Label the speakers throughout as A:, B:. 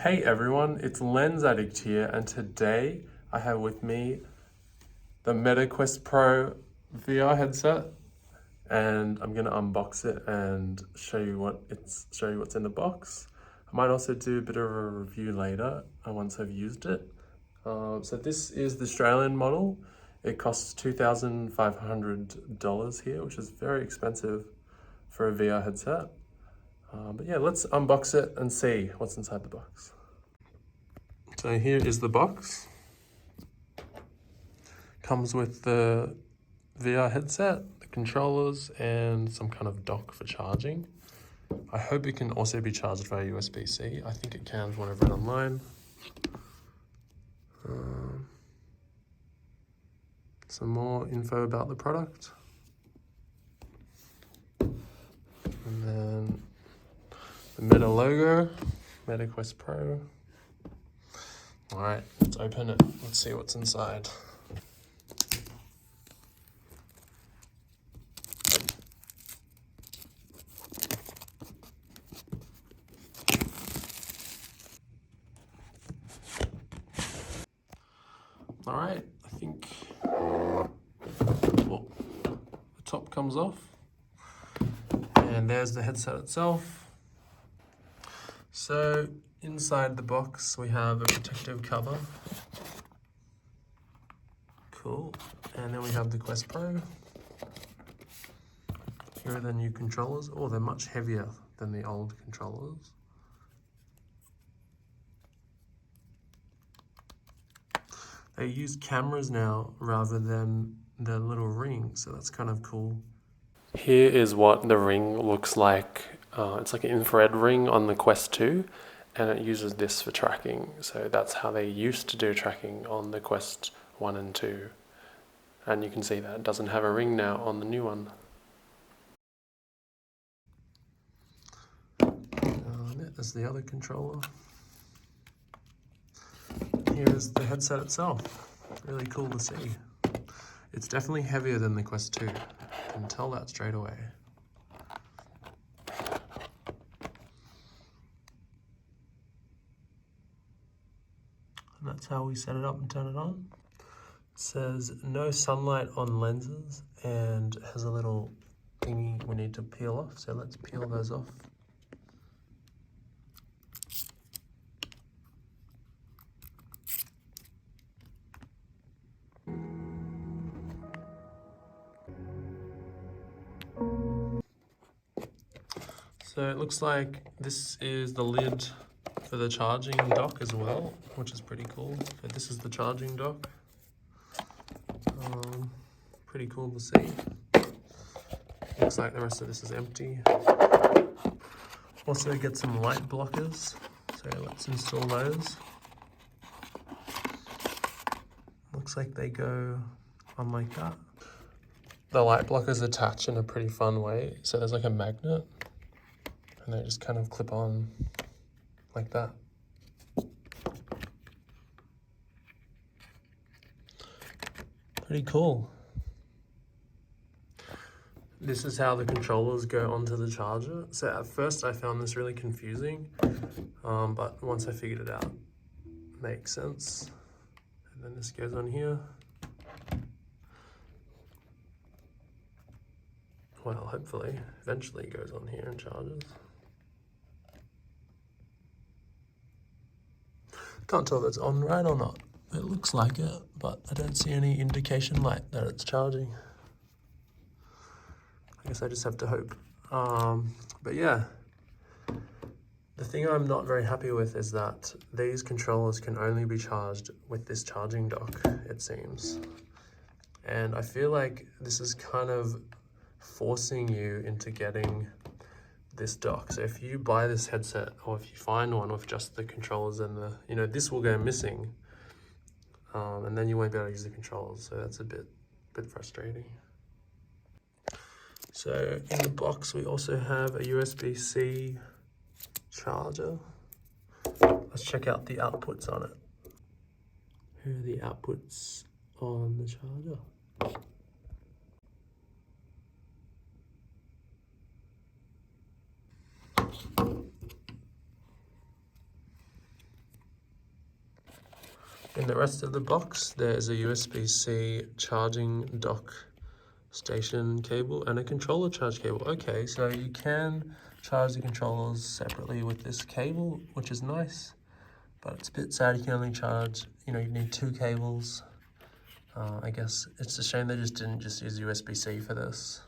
A: Hey everyone, it's Lens Addict here, and today I have with me the MetaQuest Pro VR headset, and I'm gonna unbox it and show you what's in the box. I might also do a bit of a review later once I've used it. So this is the Australian model. It costs $2,500 here, which is very expensive for a VR headset. But yeah, let's unbox it and see what's inside the box. So here is the box. Comes with the VR headset, the controllers, and some kind of dock for charging. I hope it can also be charged via USB-C. I think it can when I've read online. Some more info about the product. And then the Meta logo, MetaQuest Pro. All right, let's open it. Let's see what's inside. All right, I think the top comes off. And there's the headset itself. So inside the box, we have a protective cover. Cool. And then we have the Quest Pro. Here are the new controllers. Oh, they're much heavier than the old controllers. They use cameras now rather than the little ring, so that's kind of cool. Here is what the ring looks like. It's like an infrared ring on the Quest 2, and it uses this for tracking. So that's how they used to do tracking on the Quest 1 and 2. And you can see that it doesn't have a ring now on the new one. There's the other controller. Here is the headset itself. Really cool to see. It's definitely heavier than the Quest 2. You can tell that straight away. And that's how we set it up and turn it on. It says no sunlight on lenses and has a little thingy we need to peel off. So let's peel those off. So it looks like this is the lid for the charging dock as well, which is pretty cool. So this is the charging dock. Pretty cool to see. Looks like the rest of this is empty. Also get some light blockers. So let's install those. Looks like they go on like that. The light blockers attach in a pretty fun way. So there's like a magnet and they just kind of clip on like that. Pretty cool. This is how the controllers go onto the charger. So at first I found this really confusing, but once I figured it out, it makes sense. And then this goes on here. Well, hopefully, eventually it goes on here and charges. Can't tell if it's on right or not. It looks like it, but I don't see any indication light that it's charging. I guess I just have to hope. But yeah, the thing I'm not very happy with is that these controllers can only be charged with this charging dock, it seems. And I feel like this is kind of forcing you into getting this dock. So if you buy this headset, or if you find one with just the controllers and the, this will go missing, and then you won't be able to use the controllers. So that's a bit frustrating. So in the box, we also have a USB-C charger. Let's check out the outputs on it. Here are the outputs on the charger. In the rest of the box, there is a USB-C charging dock station cable and a controller charge cable. Okay, so you can charge the controllers separately with this cable, which is nice, but it's a bit sad you can only charge, you need 2 cables. I guess it's a shame they just didn't just use USB-C for this,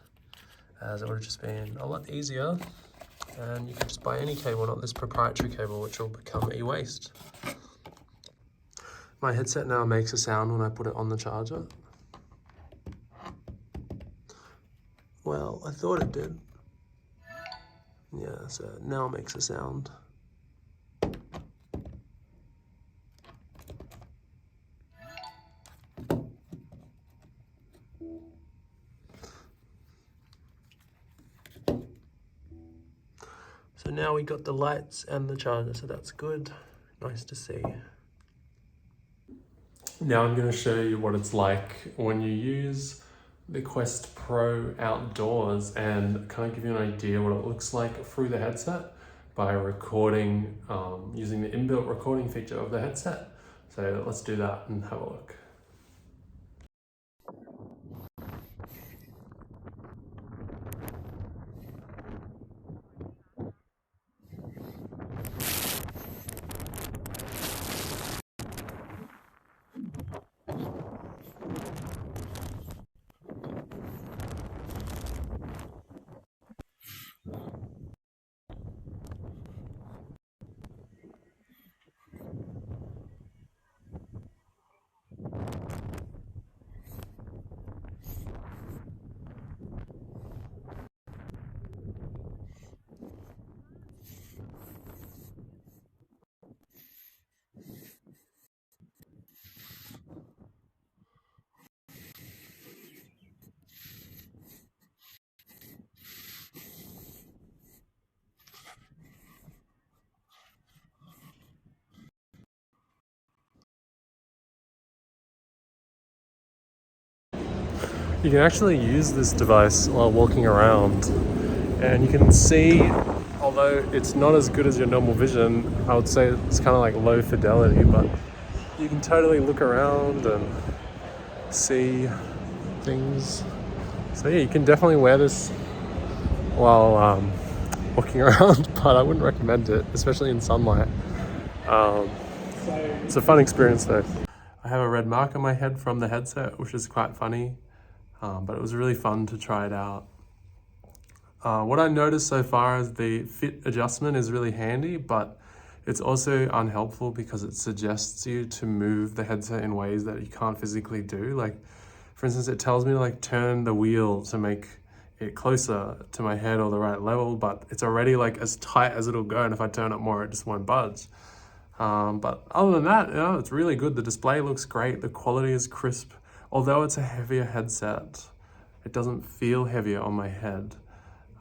A: as it would have just been a lot easier. And you can just buy any cable, not this proprietary cable, which will become e-waste. My headset now makes a sound when I put it on the charger. Well, I thought it did. Yeah, so now it makes a sound. So now we got the lights and the charger, so that's good. Nice to see. Now I'm going to show you what it's like when you use the Quest Pro outdoors and kind of give you an idea what it looks like through the headset by recording, using the inbuilt recording feature of the headset. So let's do that and have a look. You can actually use this device while walking around, and you can see, although it's not as good as your normal vision, I would say it's kind of like low fidelity, but you can totally look around and see things. So yeah, you can definitely wear this while walking around, but I wouldn't recommend it, especially in sunlight. It's a fun experience though. I have a red mark on my head from the headset, which is quite funny. But it was really fun to try it out. What I noticed so far is the fit adjustment is really handy, but it's also unhelpful because it suggests you to move the headset in ways that you can't physically do. Like, for instance, it tells me to turn the wheel to make it closer to my head or the right level, but it's already as tight as it'll go, and if I turn it more, it just won't budge. But other than that, it's really good. The display looks great. The quality is crisp. Although it's a heavier headset, it doesn't feel heavier on my head.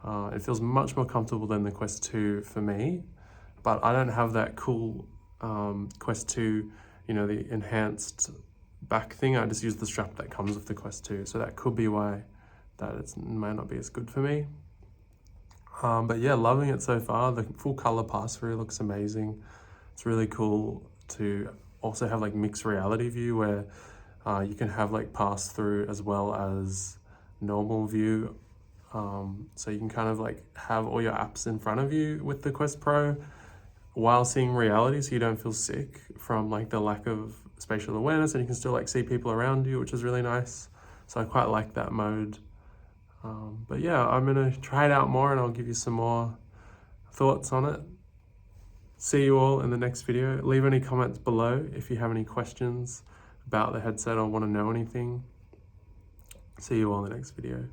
A: It feels much more comfortable than the Quest 2 for me, but I don't have that cool Quest 2, the enhanced back thing. I just use the strap that comes with the Quest 2, so that could be why it might not be as good for me. But yeah, loving it so far. The full color pass-through looks amazing. It's really cool to also have mixed reality view where you can have pass-through as well as normal view. So you can kind of have all your apps in front of you with the Quest Pro while seeing reality, so you don't feel sick from the lack of spatial awareness, and you can still see people around you, which is really nice. So I quite like that mode. But yeah, I'm gonna try it out more and I'll give you some more thoughts on it. See you all in the next video. Leave any comments below if you have any questions about the headset or want to know anything. See you all in the next video.